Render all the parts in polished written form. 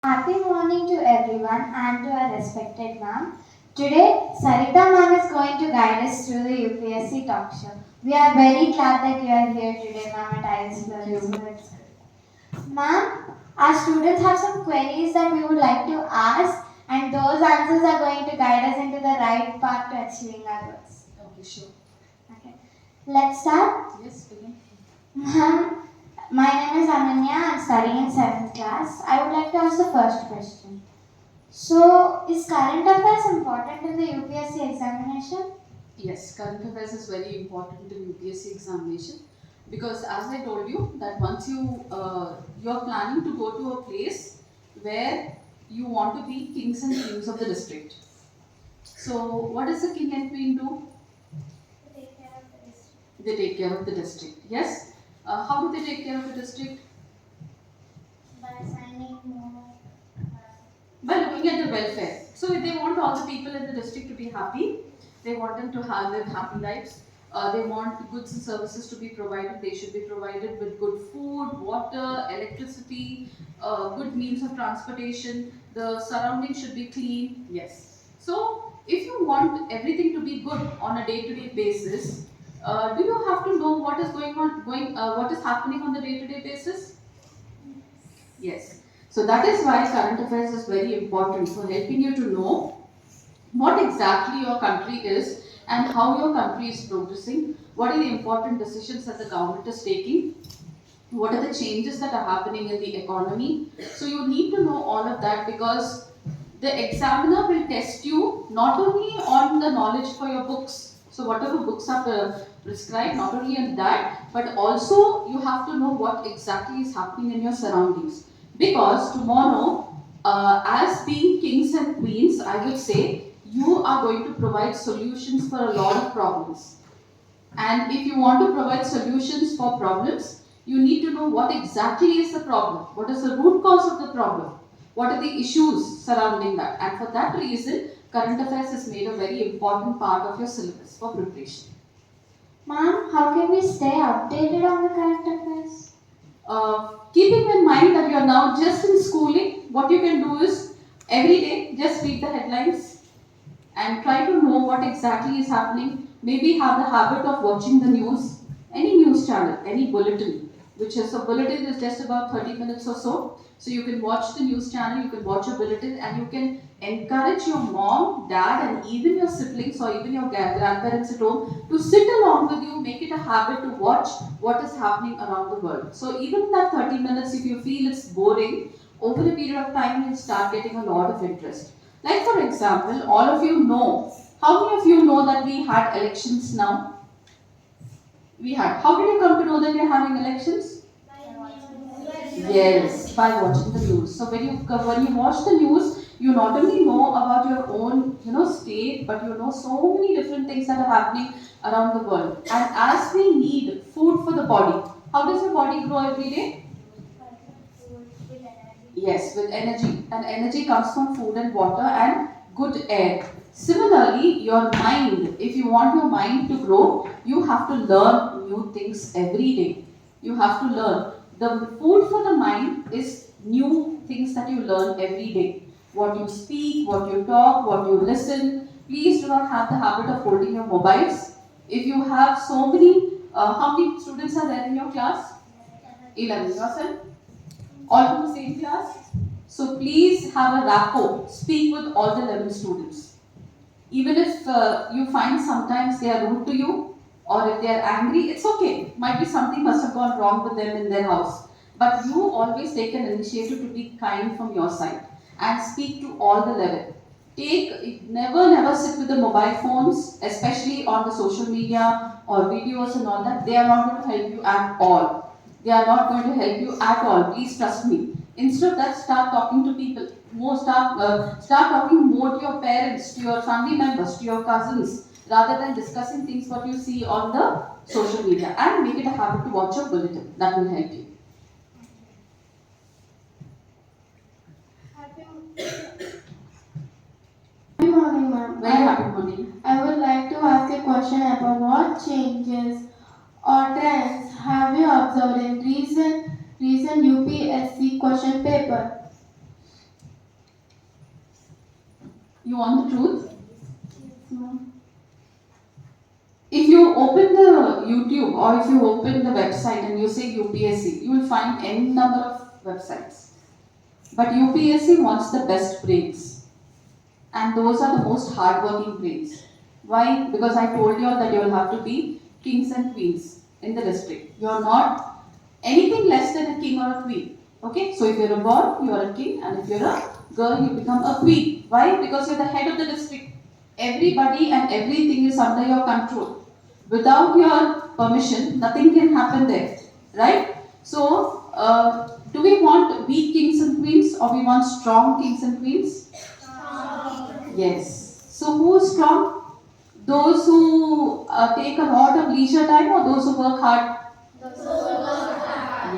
Happy morning to everyone and to our respected ma'am. Today, Sarita ma'am is going to guide us through the UPSC talk show. We are very glad that you are here today, ma'am, at IS Florests. Ma'am, our students have some queries that we would like to ask, and those answers are going to guide us into the right path to achieving our goals. Okay, sure. Okay. Let's start. Yes, begin. Ma'am, my name is Ananya. I'm studying in 7th class. I would like to ask the first question. So, is current affairs important in the UPSC examination? Yes, current affairs is very important in UPSC examination because, as I told you, that once you're planning to go to a place where you want to be kings and queens of the district. So, what does the king and queen do? Take care of the district. They take care of the district. Yes. How do they take care of the district? By assigning more. By looking at the welfare. So if they want all the people in the district to be happy, they want them to live happy lives. They want goods and services to be provided. They should be provided with good food, water, electricity, good means of transportation. The surroundings should be clean. Yes. So if you want everything to be good on a day-to-day basis, do you have to know what is what is happening on the day-to-day basis? Yes. So that is why current affairs is very important for helping you to know what exactly your country is and how your country is progressing, what are the important decisions that the government is taking, what are the changes that are happening in the economy. So you need to know all of that because the examiner will test you not only on the knowledge for your books, so whatever books are prescribed, not only in that, but also you have to know what exactly is happening in your surroundings. Because tomorrow, as being kings and queens, I would say you are going to provide solutions for a lot of problems. And if you want to provide solutions for problems, you need to know what exactly is the problem, what is the root cause of the problem, what are the issues surrounding that. And for that reason, current affairs is made a very important part of your syllabus for preparation. Ma'am, how can we stay updated on the current affairs? Keeping in mind that you are now just in schooling, what you can do is every day just read the headlines and try to know what exactly is happening. Maybe have the habit of watching the news, any news channel, any bulletin, which is a bulletin is just about 30 minutes or so. So you can watch the news channel, you can watch a bulletin, and you can encourage your mom, dad, and even your siblings or even your grandparents at home to sit along with you, make it a habit to watch what is happening around the world. So even that 30 minutes, if you feel it's boring, over a period of time, you'll start getting a lot of interest. Like for example, all of you know, how many of you know that we had elections now? We had. How did you come to know that we are having elections? Yes, by watching the news. So when you watch the news, you not only know about your own state, but you know so many different things that are happening around the world. And as we need food for the body, how does your body grow every day? Yes, with energy. And energy comes from food and water and good air. Similarly, your mind, if you want your mind to grow, you have to learn new things every day. You have to learn. The food for the mind is new things that you learn every day. What you speak, what you talk, what you listen. Please do not have the habit of holding your mobiles. If you have so many, how many students are there in your class? 11. Yourself? All from the same class? So please have a rapport. Speak with all the 11 students. Even if you find sometimes they are rude to you or if they are angry, it's okay. Might be something must have gone wrong with them in their house. But you always take an initiative to be kind from your side and speak to all the 11. Never sit with the mobile phones, especially on the social media or videos and all that. They are not going to help you at all. They are not going to help you at all. Please trust me. Instead of that, start talking to people. Start talking more to your parents, to your family members, to your cousins, rather than discussing things what you see on the social media. And make it a habit to watch your bulletin. That will help you. Good morning, ma'am. Very happy morning. I would like to ask a question about what changes or trends have you observed in recent UPSC question paper? You want the truth? If you open the YouTube or if you open the website and you say UPSC, you will find n number of websites. But UPSC wants the best brains. And those are the most hardworking brains. Why? Because I told you all that you will have to be kings and queens in the district. You are not anything less than a king or a queen. Okay? So if you're a boy, you are a king, and if you're a girl, you become a queen. Why? Because you're the head of the district. Everybody and everything is under your control. Without your permission, nothing can happen there. Right? So, do we want weak kings and queens or we want strong kings and queens? Yes. So who is strong? Those who take a lot of leisure time or those who work hard?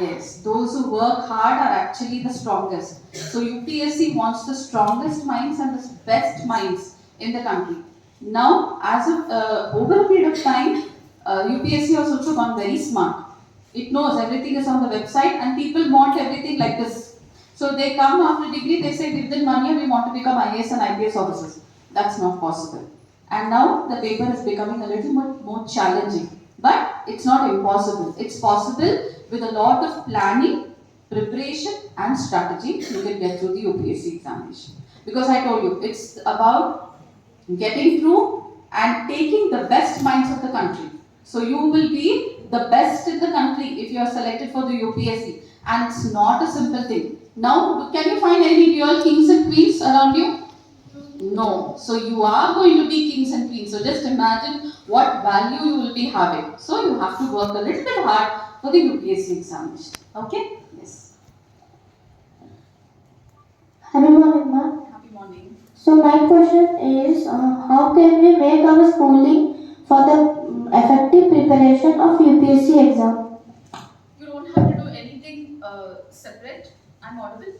Yes. Those who work hard are actually the strongest. So UPSC wants the strongest minds and the best minds in the country. Now, as of over a period of time, UPSC has also gone very smart. It knows everything is on the website and people want everything like this. So they come after degree, they say within 1 year we want to become IAS and IPS officers. That's not possible. And now the paper is becoming a little more challenging. But it's not impossible. It's possible with a lot of planning, preparation and strategy you can get through the UPSC examination. Because I told you, it's about getting through and taking the best minds of the country. So you will be the best in the country if you are selected for the UPSC. And it's not a simple thing. Now, can you find any real kings and queens around you? No. So you are going to be kings and queens. So just imagine what value you will be having. So you have to work a little bit hard for the UPSC examination. Okay? Yes. Happy morning, ma'am. Happy morning. So my question is, how can we make our schooling for the effective preparation of UPSC exam? You don't have to do anything separate. I'm audible?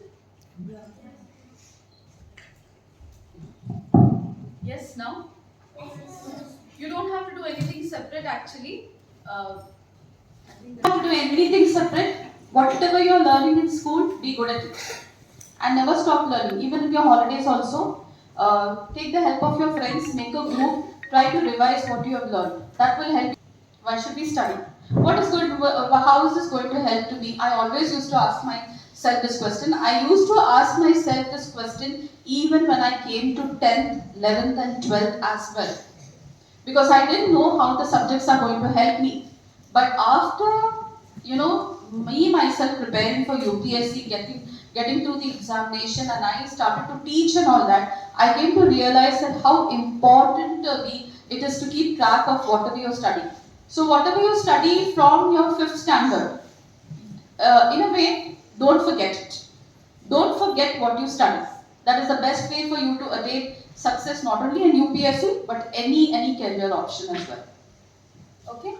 Yes, now? You don't have to do anything separate actually. You don't have to do anything separate. Whatever you're learning in school, be good at it. And never stop learning. Even in your holidays also, take the help of your friends, make a group, try to revise what you have learned. That will help you. Why should we study? What is going to, how is this going to help to me? I always used to ask myself this question. I used to ask myself this question even when I came to 10th, 11th and 12th as well. Because I didn't know how the subjects are going to help me. But after, me myself preparing for UPSC, getting through the examination and I started to teach and all that, I came to realize that how important it is to keep track of whatever you're studying. So whatever you study from your 5th standard, in a way, don't forget it. Don't forget what you study. That is the best way for you to attain success not only in UPSC but any career option as well. Okay?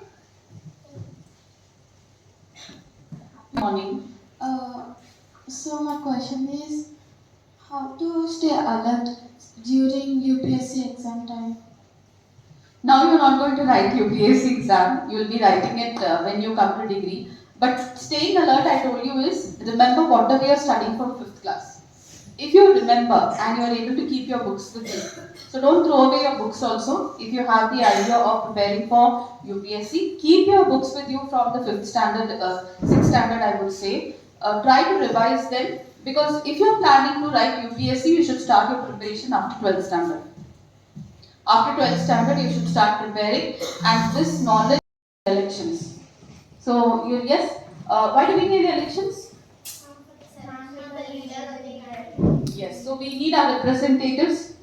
Good morning. So my question is, how to stay alert during UPSC exam time? Now you're not going to write UPSC exam. You will be writing it when you come to degree. But staying alert, I told you, is remember whatever you're studying from 5th class. If you remember and you are able to keep your books with you, so don't throw away your books also. If you have the idea of preparing for UPSC, keep your books with you from the 5th standard, 6th standard I would say. Try to revise them because if you're planning to write UPSC, you should start your preparation after 12th standard. After 12th standard, you should start preparing and this knowledge elections. So, yes, why do we need elections? Yes, so we need our representatives.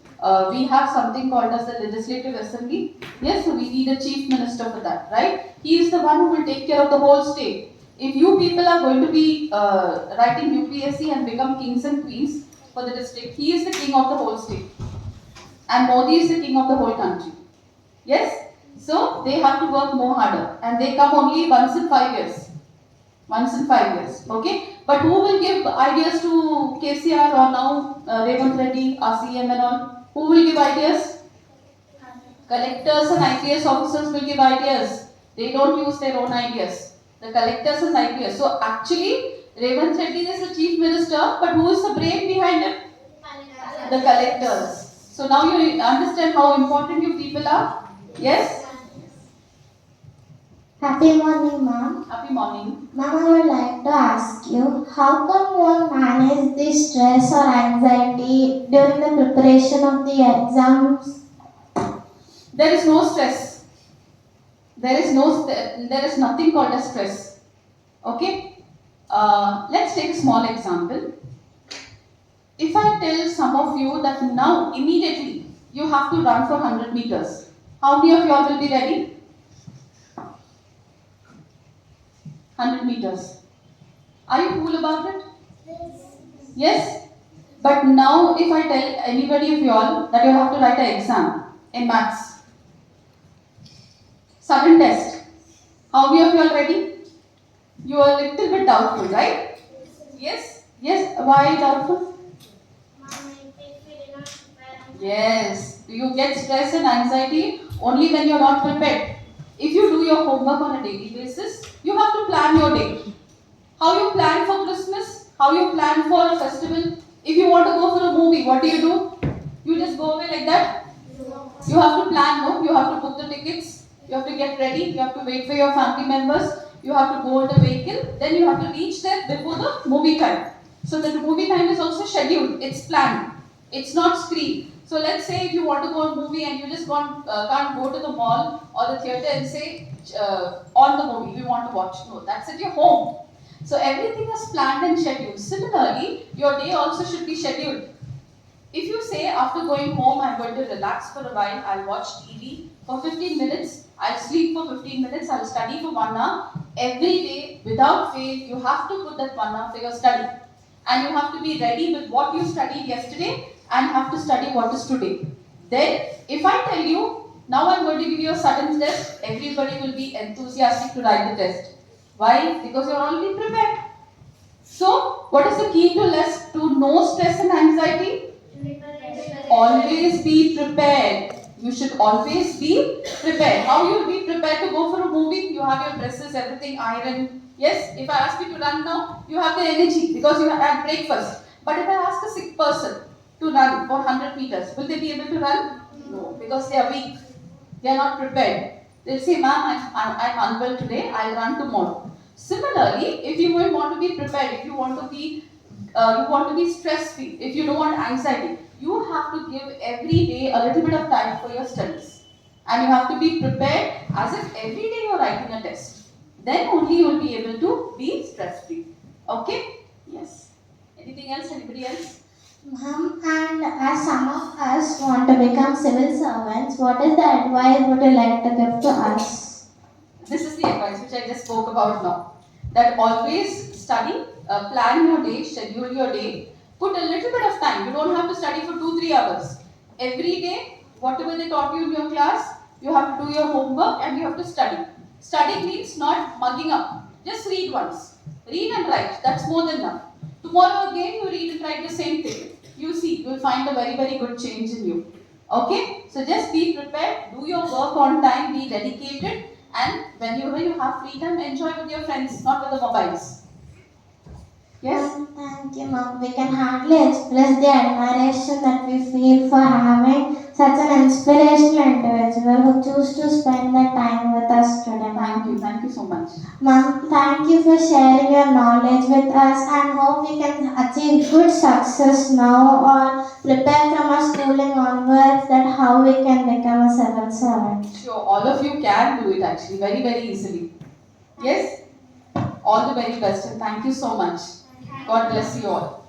We have something called as the Legislative Assembly. Yes, so we need a Chief Minister for that, right? He is the one who will take care of the whole state. If you people are going to be writing UPSC and become kings and queens for the district, he is the king of the whole state. And Modi is the king of the whole country. Yes? So they have to work more harder. And they come only once in 5 years. Once in 5 years. Okay? But who will give ideas to KCR or now Revanth Reddy, RCM and all? Who will give ideas? Collectors and IPS officers will give ideas. They don't use their own ideas. The collectors and IPS. So actually, Revanth Reddy is the chief minister, but who is the brain behind him? The collectors. So now you understand how important you people are? Yes? Happy morning, ma'am. Happy morning. Ma'am, I would like to ask you, how can one manage the stress or anxiety during the preparation of the exams? There is no stress. There is nothing called as stress. Okay? Let's take a small example. If I tell some of you that now immediately you have to run for 100 meters, how many of you all will be ready? 100 meters. Are you cool about it? Yes? But now if I tell anybody of you all that you have to write an exam in maths, sudden test, how many of you all ready? You are a little bit doubtful, right? Yes? Yes? Why doubtful? Yes. Do you get stress and anxiety only when you are not prepared? If you do your homework on a daily basis, you have to plan your day. How you plan for Christmas? How you plan for a festival? If you want to go for a movie, what do? You just go away like that? You have to plan, no? You have to book the tickets. You have to get ready. You have to wait for your family members. You have to go in the vehicle. Then you have to reach there before the movie time. So the movie time is also scheduled. It's planned. It's not screened. So let's say if you want to go on movie and you just can't go to the mall or the theatre and say on the movie we want to watch. No, that's at your home. So everything is planned and scheduled. Similarly, your day also should be scheduled. If you say after going home I'm going to relax for a while, I'll watch TV for 15 minutes, I'll sleep for 15 minutes, I'll study for 1 hour, every day without fail you have to put that 1 hour for your study. And you have to be ready with what you studied yesterday and have to study what is today. Then if I tell you, now I'm going to give you a sudden test, everybody will be enthusiastic to write the test. Why? Because you're already prepared. So, what is the key to no stress and anxiety? Always be prepared. You should always be prepared. How you will be prepared to go for a movie? You have your dresses, everything ironed. Yes, if I ask you to run now, you have the energy because you have had breakfast. But if I ask a sick person to run for 100 meters, will they be able to run? No, because they are weak. They are not prepared. They'll say, ma'am, I'm unwell today, I'll run tomorrow. Similarly, if you want to be prepared, if you want to be stress-free, if you don't want anxiety, you have to give every day a little bit of time for your studies. And you have to be prepared as if every day you're writing a test. Then only you will be able to be stress-free. Okay? Yes. Anything else? Anybody else? Ma'am, and as some of us want to become civil servants, what is the advice would you like to give to us? This is the advice which I just spoke about now. That always study, plan your day, schedule your day, put a little bit of time. You don't have to study for 2-3 hours. Every day, whatever they taught you in your class, you have to do your homework and you have to study. Studying means not mugging up. Just read once. Read and write. That's more than enough. Tomorrow again, you read and write the same thing. You see, you will find a very, very good change in you. Okay? So just be prepared, do your work on time, be dedicated, and whenever you have free time, enjoy with your friends, not with the mobiles. Yes? Thank you, ma'am. We can hardly express the admiration that we feel for having such an inspirational individual who choose to spend their time with us today, ma'am. Thank you so much. Ma'am, thank you for sharing your knowledge with us and hope we can achieve good success now or prepare from our schooling onwards that how we can become a civil servant. Sure, all of you can do it actually, very, very easily. Yes? All the very best and thank you so much. God bless you all.